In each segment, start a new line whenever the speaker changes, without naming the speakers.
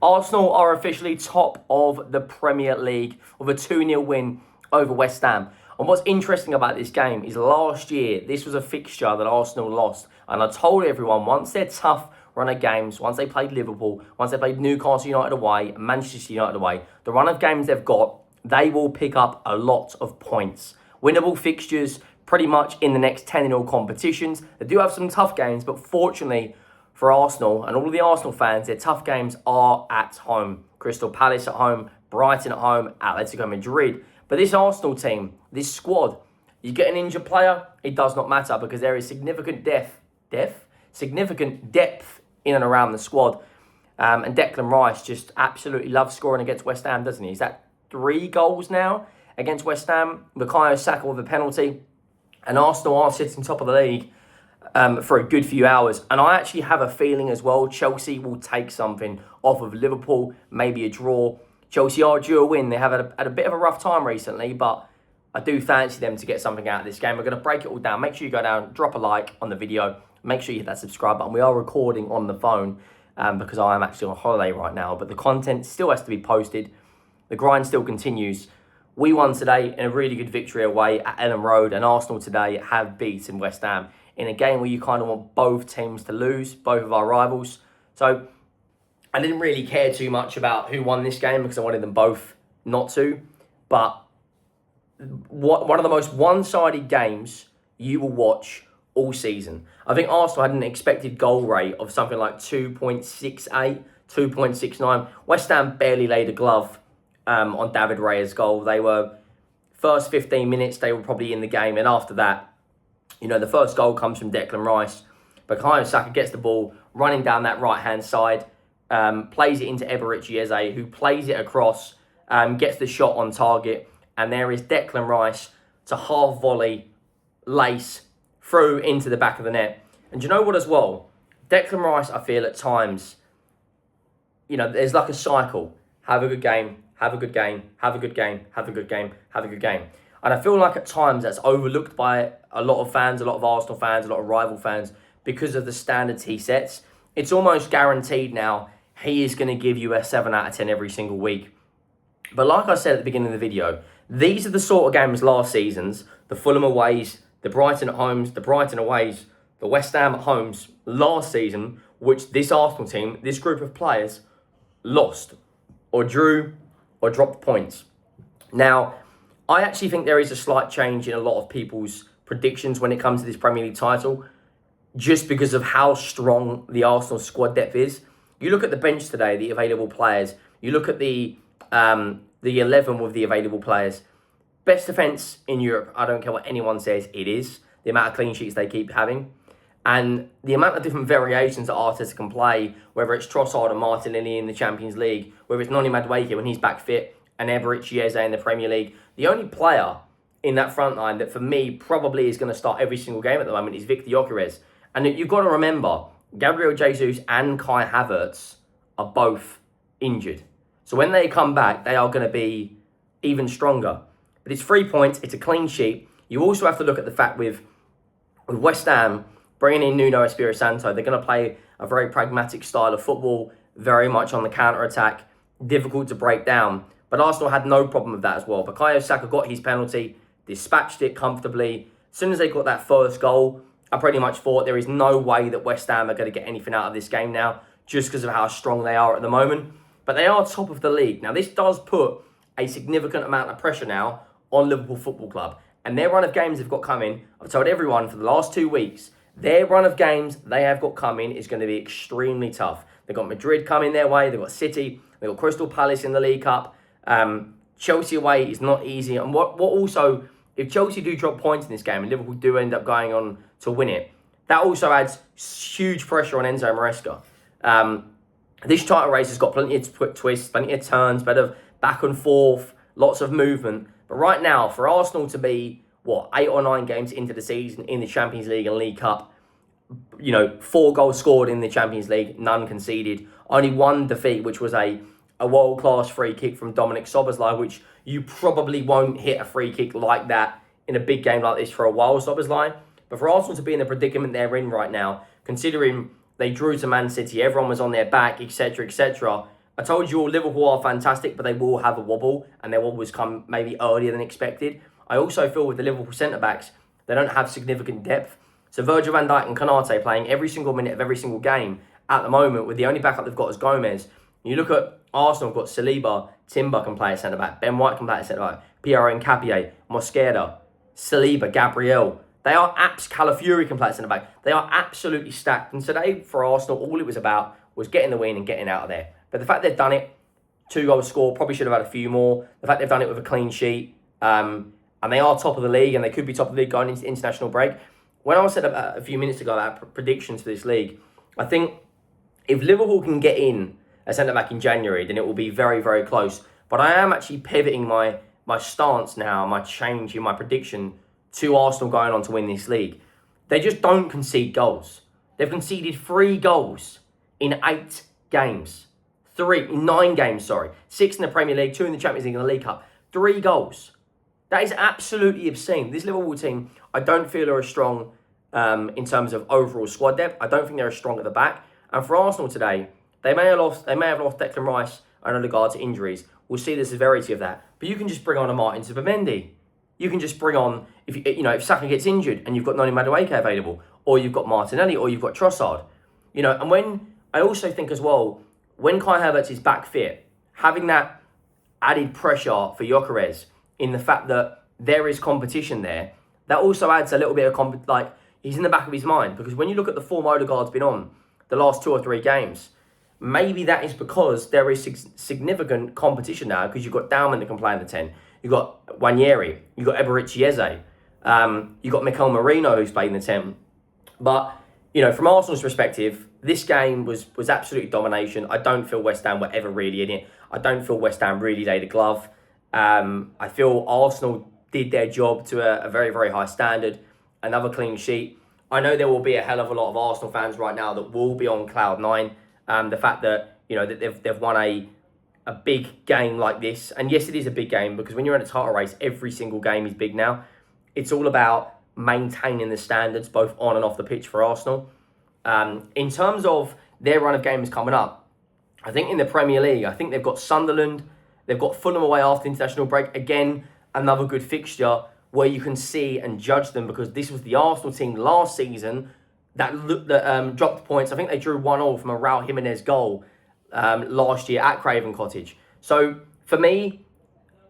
Arsenal are officially top of the Premier League with a 2-0 win over West Ham. And what's interesting about this game is last year, this was a fixture that Arsenal lost. And I told everyone, once their tough run of games, once they played Liverpool, once they played Newcastle United away, Manchester United away, the run of games they've got, they will pick up a lot of points. Winnable fixtures pretty much in the next 10 in all competitions. They do have some tough games, but fortunately for Arsenal and all of the Arsenal fans, their tough games are at home. Crystal Palace at home, Brighton at home, Atletico Madrid. But this Arsenal team, this squad, you get an injured player, it does not matter because there is significant depth in and around the squad. And Declan Rice just absolutely loves scoring against West Ham, doesn't he? Is that 3 goals now against West Ham? Saka with a penalty. And Arsenal are sitting top of the league for a good few hours. And I actually have a feeling as well, Chelsea will take something off of Liverpool, maybe a draw. Chelsea are due a win. They have had a bit of a rough time recently, but I do fancy them to get something out of this game. We're going to break it all down. Make sure you go down, drop a like on the video. Make sure you hit that subscribe button. We are recording on the phone because I am actually on holiday right now, but the content still has to be posted. The grind still continues. We won today in a really good victory away at Ellen Road, and Arsenal today have beaten West Ham in a game where you kind of want both teams to lose, both of our rivals. So I didn't really care too much about who won this game because I wanted them both not to. But one of the most one-sided games you will watch all season. I think Arsenal had an expected goal rate of something like 2.68, 2.69. West Ham barely laid a glove on David Raya's goal. They were, first 15 minutes, they were probably in the game. And after that, you know, the first goal comes from Declan Rice. But Saka gets the ball running down that right-hand side, plays it into Eberechi Eze, who plays it across, gets the shot on target. And there is Declan Rice to half volley, lace, through into the back of the net. And do you know what as well? Declan Rice, I feel at times, you know, there's like a cycle. Have a good game, have a good game, have a good game, have a good game, have a good game. And I feel like at times that's overlooked by a lot of fans, a lot of Arsenal fans, a lot of rival fans, because of the standards he sets. It's almost guaranteed now he is going to give you a 7 out of 10 every single week. But like I said at the beginning of the video, these are the sort of games last season's, the Fulham aways, the Brighton at homes, the Brighton aways, the West Ham at homes last season, which this Arsenal team, this group of players, lost or drew or dropped points. Now, I actually think there is a slight change in a lot of people's predictions when it comes to this Premier League title, just because of how strong the Arsenal squad depth is. You look at the bench today, the available players. You look at the 11 with the available players. Best defence in Europe, I don't care what anyone says, it is. The amount of clean sheets they keep having. And the amount of different variations that Arteta can play, whether it's Trossard and Martinelli in the Champions League, whether it's Noni Madueke when he's back fit, and Eberechi Eze in the Premier League. The only player in that front line that for me probably is going to start every single game at the moment is Victor Gyökeres. And you've got to remember, Gabriel Jesus and Kai Havertz are both injured. So when they come back, they are going to be even stronger. But it's 3 points, it's a clean sheet. You also have to look at the fact with West Ham bringing in Nuno Espirito Santo, they're going to play a very pragmatic style of football, very much on the counter-attack, difficult to break down. But Arsenal had no problem with that as well. But Saka got his penalty, dispatched it comfortably. As soon as they got that first goal, I pretty much thought there is no way that West Ham are going to get anything out of this game now, just because of how strong they are at the moment. But they are top of the league. Now, this does put a significant amount of pressure now on Liverpool Football Club. And their run of games they've got coming, I've told everyone for the last 2 weeks, their run of games they have got coming is going to be extremely tough. They've got Madrid coming their way, they've got City, they've got Crystal Palace in the League Cup. Chelsea away is not easy. And what also, if Chelsea do drop points in this game and Liverpool do end up going on to win it, that also adds huge pressure on Enzo Maresca. This title race has got plenty of twists, plenty of turns, bit of back and forth, lots of movement. But right now, for Arsenal to be, 8 or 9 games into the season in the Champions League and League Cup, 4 goals scored in the Champions League, none conceded. Only 1 defeat, which was a world-class free kick from Dominic Szoboszlai, which you probably won't hit a free kick like that in a big game like this for a while, Szoboszlai. But for Arsenal to be in the predicament they're in right now, considering they drew to Man City, everyone was on their back, etc., etc., I told you all Liverpool are fantastic, but they will have a wobble, and their wobbles come maybe earlier than expected. I also feel with the Liverpool centre-backs, they don't have significant depth. So Virgil van Dijk and Konate playing every single minute of every single game at the moment, with the only backup they've got is Gomez. You look at Arsenal, have got Saliba, Timber can play a centre-back, Ben White can play a centre-back, Pierre Nkapie, Mosquera, Saliba, Gabriel. They are Calafiori can play a centre-back. They are absolutely stacked. And today, for Arsenal, all it was about was getting the win and getting out of there. But the fact they've done it, 2 goals scored, probably should have had a few more. The fact they've done it with a clean sheet, and they are top of the league, and they could be top of the league going into international break. When I said a few minutes ago about predictions for this league, I think if Liverpool can get in a centre-back in January, then it will be very, very close. But I am actually pivoting my stance now, my change in my prediction to Arsenal going on to win this league. They just don't concede goals. They've conceded 3 goals in 8 games. 9 games, sorry. 6 in the Premier League, 2 in the Champions League and the League Cup. 3 goals. That is absolutely obscene. This Liverpool team, I don't feel are as strong in terms of overall squad depth. I don't think they're as strong at the back. And for Arsenal today, they may have lost Declan Rice and Odegaard to injuries. We'll see the severity of that. But you can just bring on a Martin Zubimendi. You can just bring on, if Saka gets injured and you've got Noni Madueke available, or you've got Martinelli, or you've got Trossard. And when I also think as well, when Kai Havertz is back fit, having that added pressure for Gyökeres in the fact that there is competition there, that also adds a little bit of he's in the back of his mind. Because when you look at the form Odegaard's been on the last 2 or 3 games, maybe that is because there is significant competition now, because you've got Dalman that can play in the 10. You've got Wanyeri, you've got Eberici Eze, you've got Mikel Merino who's playing the 10. But, from Arsenal's perspective, this game was absolute domination. I don't feel West Ham were ever really in it. I don't feel West Ham really laid a glove. I feel Arsenal did their job to a very, very high standard. Another clean sheet. I know there will be a hell of a lot of Arsenal fans right now that will be on cloud 9. The fact that, that they've won a big game like this. And yes, it is a big game, because when you're in a title race, every single game is big now. It's all about maintaining the standards, both on and off the pitch for Arsenal. In terms of their run of games coming up, I think in the Premier League, I think they've got Sunderland, they've got Fulham away after international break. Again, another good fixture where you can see and judge them, because this was the Arsenal team last season that dropped points. I think they drew 1-1 from a Raul Jimenez goal last year at Craven Cottage. So for me,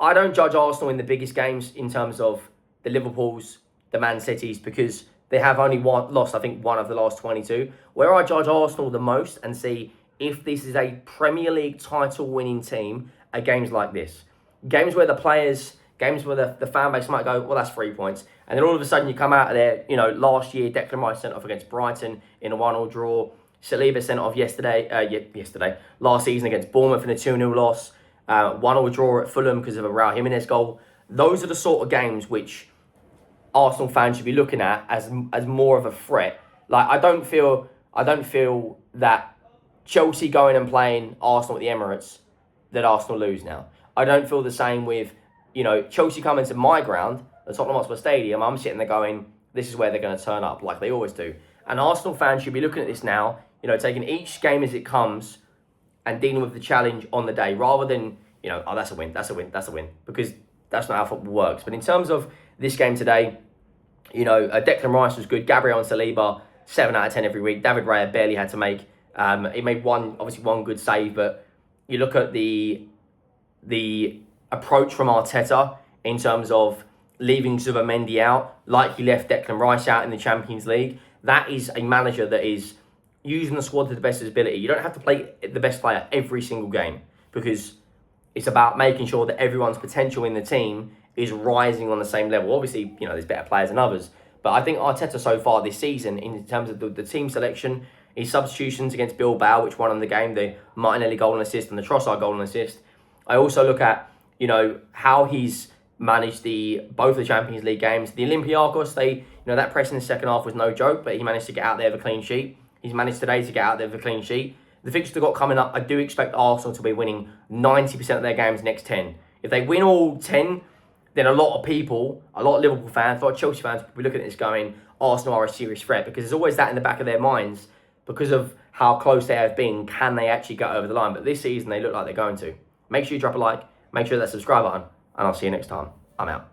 I don't judge Arsenal in the biggest games in terms of the Liverpools, the Man Cities, because they have only lost, I think, 1 of the last 22. Where I judge Arsenal the most and see if this is a Premier League title winning team are games like this. Games where the players, games where the fan base might go, well, that's 3 points. And then all of a sudden you come out of there, last year, Declan Rice sent off against Brighton in a 1-1 draw. Saliba sent off last season against Bournemouth in a 2-0 loss. 1-1 draw at Fulham because of a Raul Jimenez goal. Those are the sort of games which Arsenal fans should be looking at as more of a threat. Like, I don't feel that Chelsea going and playing Arsenal at the Emirates, that Arsenal lose now. I don't feel the same with, Chelsea coming to my ground, the Tottenham Hotspur Stadium. I'm sitting there going, this is where they're going to turn up, like they always do. And Arsenal fans should be looking at this now, taking each game as it comes and dealing with the challenge on the day, rather than, oh, that's a win, because that's not how football works. But in terms of this game today, Declan Rice was good. Gabriel and Saliba, 7 out of 10 every week. David Raya barely had to make. He made one good save, but you look at the approach from Arteta in terms of leaving Zubimendi out, like he left Declan Rice out in the Champions League. That is a manager that is using the squad to the best of his ability. You don't have to play the best player every single game, because it's about making sure that everyone's potential in the team is rising on the same level. Obviously, there's better players than others. But I think Arteta so far this season, in terms of the team selection, his substitutions against Bilbao, which won in the game, the Martinelli goal and assist and the Trossard goal and assist. I also look at, how he's managed both the Champions League games. The Olympiacos, that press in the second half was no joke, but he managed to get out there with a clean sheet. He's managed today to get out there with a clean sheet. The fixture they've got coming up, I do expect Arsenal to be winning 90% of their games next 10. If they win all 10, then a lot of Liverpool fans, a lot of Chelsea fans will be looking at this going, Arsenal are a serious threat, because there's always that in the back of their minds because of how close they have been. Can they actually get over the line? But this season, they look like they're going to. Make sure you drop a like. Make sure that subscribe button. And I'll see you next time. I'm out.